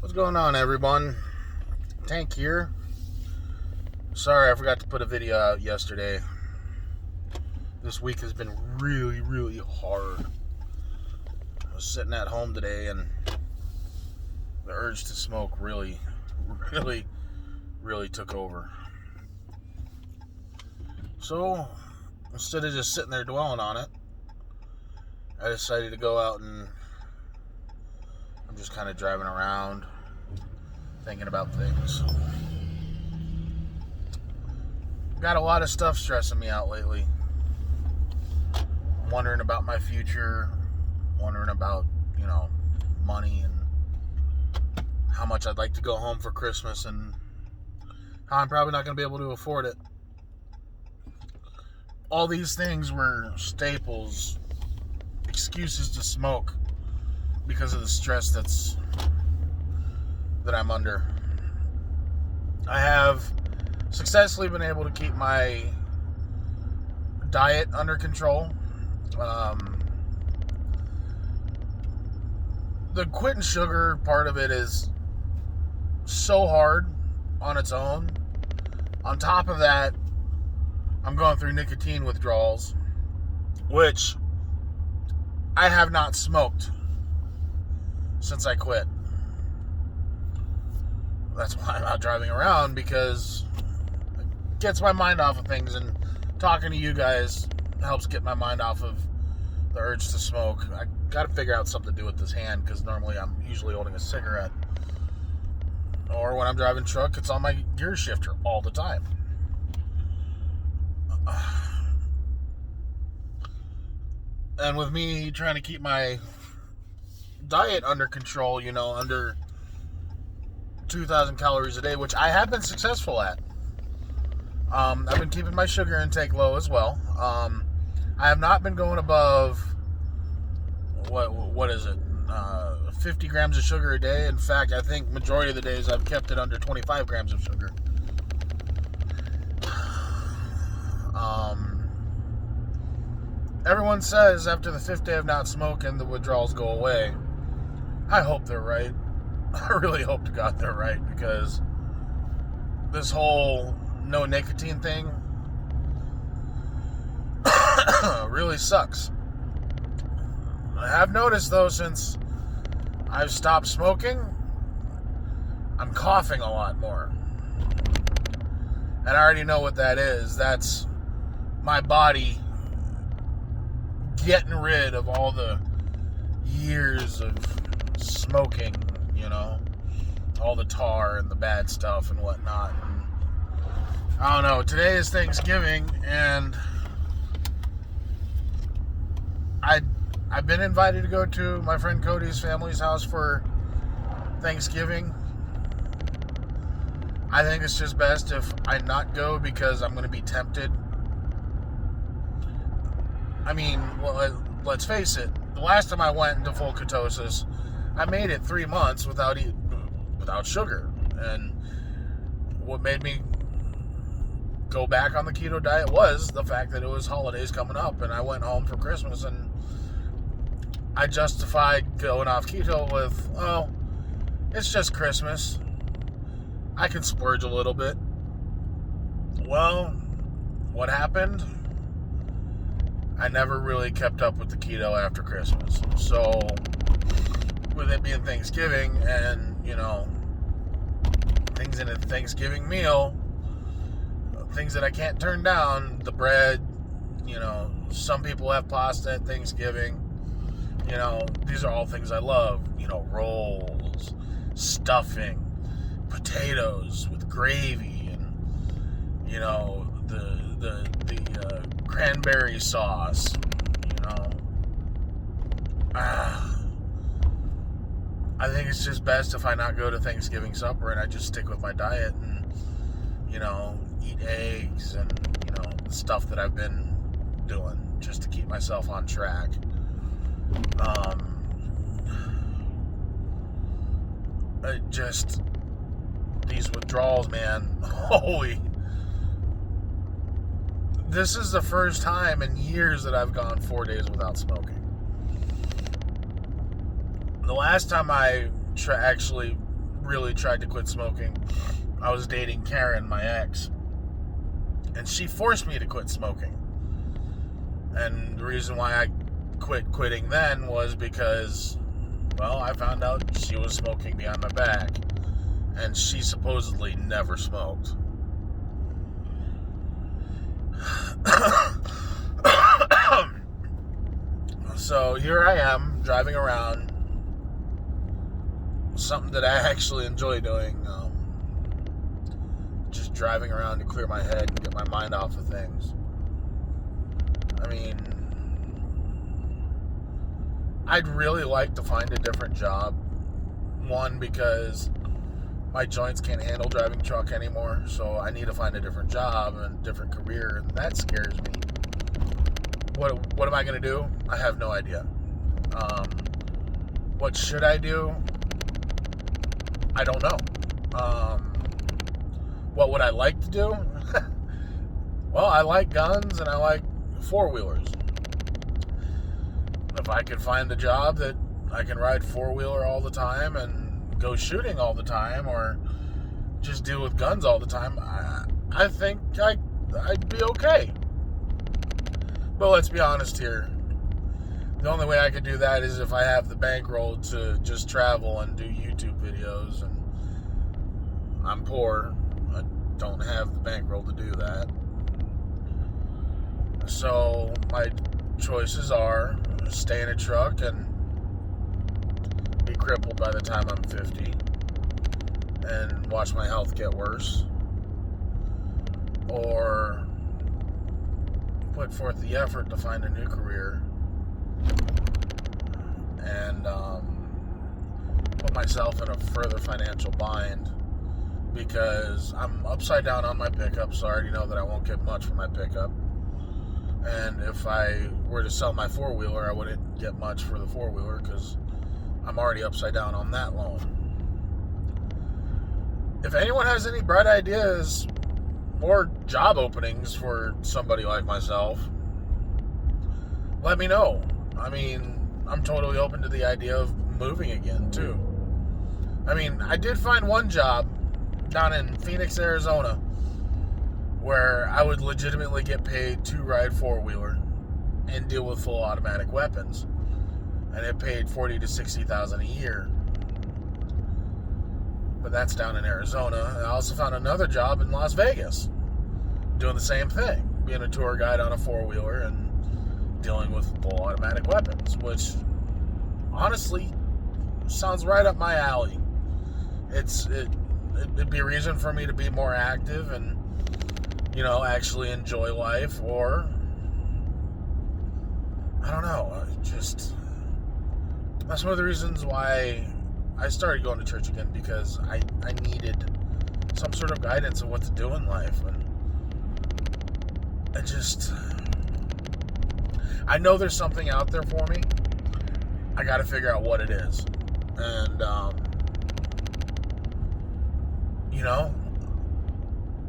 What's going on, everyone? Tank here. Sorry, I forgot to put a video out yesterday. This week has been really, really hard. I was sitting at home today and the urge to smoke really took over. So, instead of just sitting there dwelling on it, I decided to go out and I'm just kind of driving around, thinking about things. Got a lot of stuff stressing me out lately. I'm wondering about my future, wondering about, money and how much I'd like to go home for Christmas and how I'm probably not going to be able to afford it. All these things were staples, excuses to smoke because of the stress that I'm under. I have successfully been able to keep my diet under control. The quitting sugar part of it is so hard on its own. On top of that, I'm going through nicotine withdrawals, which I have not smoked since I quit. That's why I'm out driving around, because it gets my mind off of things, and talking to you guys helps get my mind off of the urge to smoke. I got to figure out something to do with this hand, because normally I'm usually holding a cigarette. Or when I'm driving truck, it's on my gear shifter all the time. And with me trying to keep my diet under control, under 2,000 calories a day, which I have been successful at. I've been keeping my sugar intake low as well. I have not been going above, what is it, 50 grams of sugar a day. In fact, I think majority of the days I've kept it under 25 grams of sugar. Everyone says after the 5th day of not smoking, the withdrawals go away. I hope they're right. I really hope to God they're right, because this whole no nicotine thing really sucks. I have noticed, though, since I've stopped smoking, I'm coughing a lot more. And I already know what that is. That's my body getting rid of all the years of smoking, all the tar and the bad stuff and whatnot. And I don't know, today is Thanksgiving, and I've been invited to go to my friend Cody's family's house for Thanksgiving. I think it's just best if I not go, because I'm going to be tempted. I mean, well, let's face it. The last time I went into full ketosis, I made it 3 months without sugar. And what made me go back on the keto diet was the fact that it was holidays coming up, and I went home for Christmas, and I justified going off keto with, oh, it's just Christmas. I can splurge a little bit. Well, what happened? I never really kept up with the keto after Christmas. So, with it being Thanksgiving and, things in a Thanksgiving meal, things that I can't turn down, the bread, some people have pasta at Thanksgiving. These are all things I love. Rolls, stuffing, potatoes with gravy, and, the cranberry sauce, I think it's just best if I not go to Thanksgiving supper and I just stick with my diet and, eat eggs and, the stuff that I've been doing just to keep myself on track. These withdrawals, man, holy. This is the first time in years that I've gone 4 days without smoking. The last time I actually really tried to quit smoking, I was dating Karen, my ex, and she forced me to quit smoking. And the reason why I quitting then was because, well, I found out she was smoking behind my back, and she supposedly never smoked. So here I am driving around, something that I actually enjoy doing, just driving around to clear my head and get my mind off of things. I mean, I'd really like to find a different job. One, because my joints can't handle driving truck anymore, so I need to find a different job and a different career, and that scares me. What am I going to do? I have no idea. What should I do? I don't know. What would I like to do? Well, I like guns and I like four-wheelers. If I could find a job that I can ride four-wheeler all the time and go shooting all the time, or just deal with guns all the time, I think I'd be okay. But let's be honest here. The only way I could do that is if I have the bankroll to just travel and do YouTube videos, and I'm poor. I don't have the bankroll to do that. So my choices are stay in a truck and be crippled by the time I'm 50 and watch my health get worse, or put forth the effort to find a new career and put myself in a further financial bind, because I'm upside down on my pickup, so I already know that I won't get much for my pickup. And if I were to sell my four-wheeler, I wouldn't get much for the four-wheeler because I'm already upside down on that loan. If anyone has any bright ideas or job openings for somebody like myself, let me know. I mean, I'm totally open to the idea of moving again, too. I mean, I did find one job down in Phoenix, Arizona, where I would legitimately get paid to ride four-wheeler and deal with full automatic weapons. And it paid $40,000 to $60,000 a year. But that's down in Arizona. I also found another job in Las Vegas, doing the same thing, being a tour guide on a four-wheeler and dealing with full automatic weapons, which honestly sounds right up my alley. It'd be a reason for me to be more active and, actually enjoy life, or I don't know, that's one of the reasons why I started going to church again, because I needed some sort of guidance on what to do in life. And I know there's something out there for me. I got to figure out what it is. And,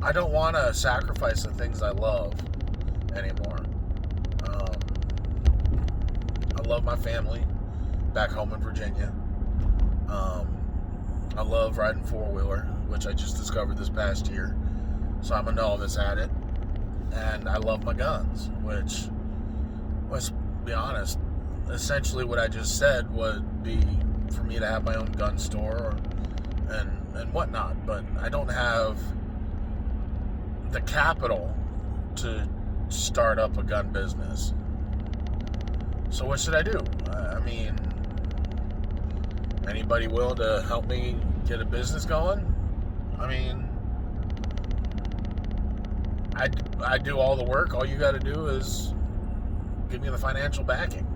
I don't want to sacrifice the things I love anymore. I love my family back home in Virginia. I love riding four-wheeler, which I just discovered this past year. So I'm a novice at it. And I love my guns, which, let's be honest, essentially what I just said would be for me to have my own gun store and whatnot. But I don't have the capital to start up a gun business. So what should I do? I mean, anybody willing to help me get a business going? I mean, I do all the work. All you got to do is give me the financial backing.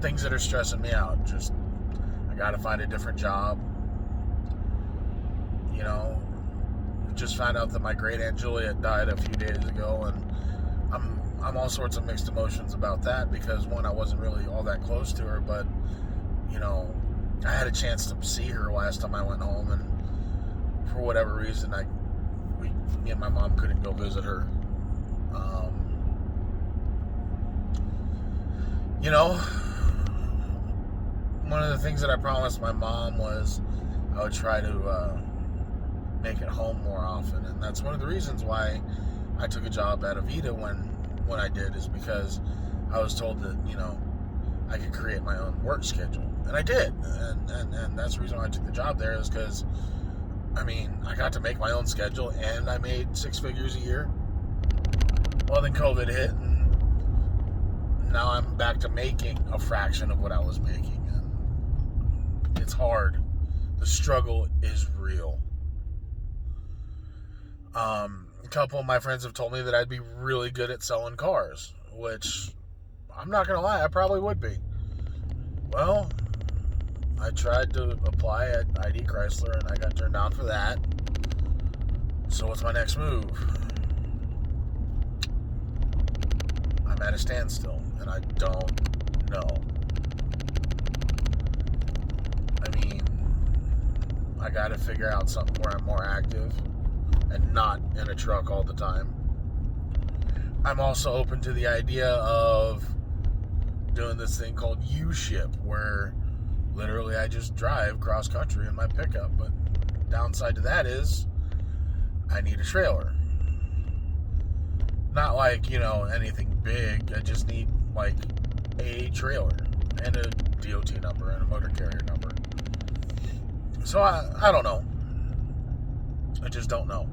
Things that are stressing me out. I got to find a different job. Just found out that my great Aunt Juliet died a few days ago, and I'm all sorts of mixed emotions about that, because one, I wasn't really all that close to her, but I had a chance to see her last time I went home, and for whatever reason, me and my mom couldn't go visit her. You know, one of the things that I promised my mom was I would try to make it home more often, and that's one of the reasons why I took a job at Avita when I did, is because I was told that, you know, I could create my own work schedule, and I did, and that's the reason why I took the job there, is because, I mean, I got to make my own schedule, and I made 6 figures a year. Well, then COVID hit, and now I'm back to making a fraction of what I was making, and it's hard. The struggle is real. A couple of my friends have told me that I'd be really good at selling cars, which I'm not going to lie, I probably would be. Well, I tried to apply at ID Chrysler and I got turned down for that. So what's my next move? I'm at a standstill and I don't know. I mean, I got to figure out something where I'm more active and not in a truck all the time. I'm also open to the idea of doing this thing called U-Ship, where literally I just drive cross country in my pickup. But downside to that is I need a trailer. Not like, you know, anything big. I just need like a trailer and a DOT number and a motor carrier number. So I don't know. I just don't know.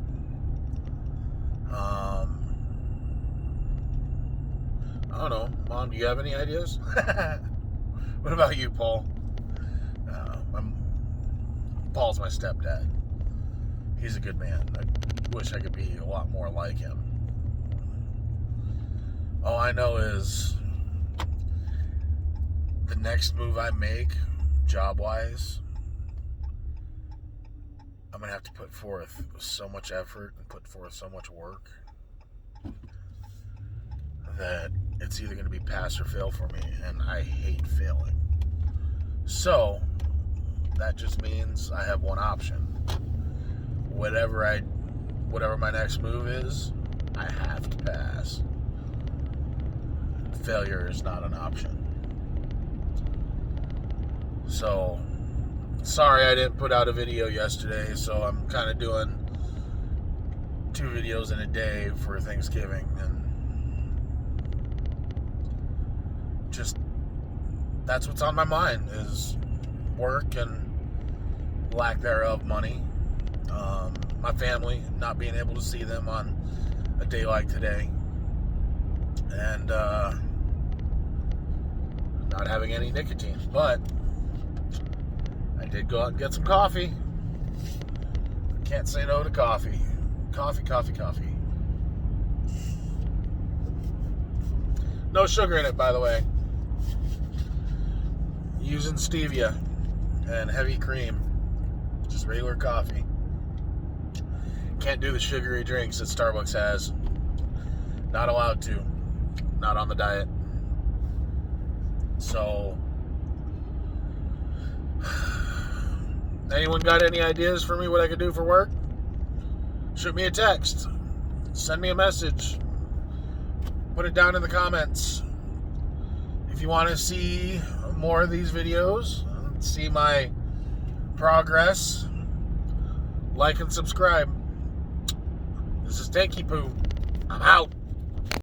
I don't know. Mom, do you have any ideas? What about you, Paul? Paul's my stepdad. He's a good man. I wish I could be a lot more like him. All I know is the next move I make, job-wise, I'm going to have to put forth so much effort and put forth so much work that it's either going to be pass or fail for me, and I hate failing. So that just means I have one option. Whatever my next move is, I have to pass. Failure is not an option. So, sorry I didn't put out a video yesterday, so I'm kind of doing 2 videos in a day for Thanksgiving, and just, that's what's on my mind, is work and lack thereof money. My family, not being able to see them on a day like today, and not having any nicotine. But I did go out and get some coffee. Can't say no to coffee. Coffee. No sugar in it, by the way. Using stevia and heavy cream. Just regular coffee. Can't do the sugary drinks that Starbucks has. Not allowed to. Not on the diet. So, anyone got any ideas for me what I could do for work? Shoot me a text. Send me a message. Put it down in the comments. If you want to see more of these videos, see my progress, like and subscribe. This is Tanky Poo. I'm out.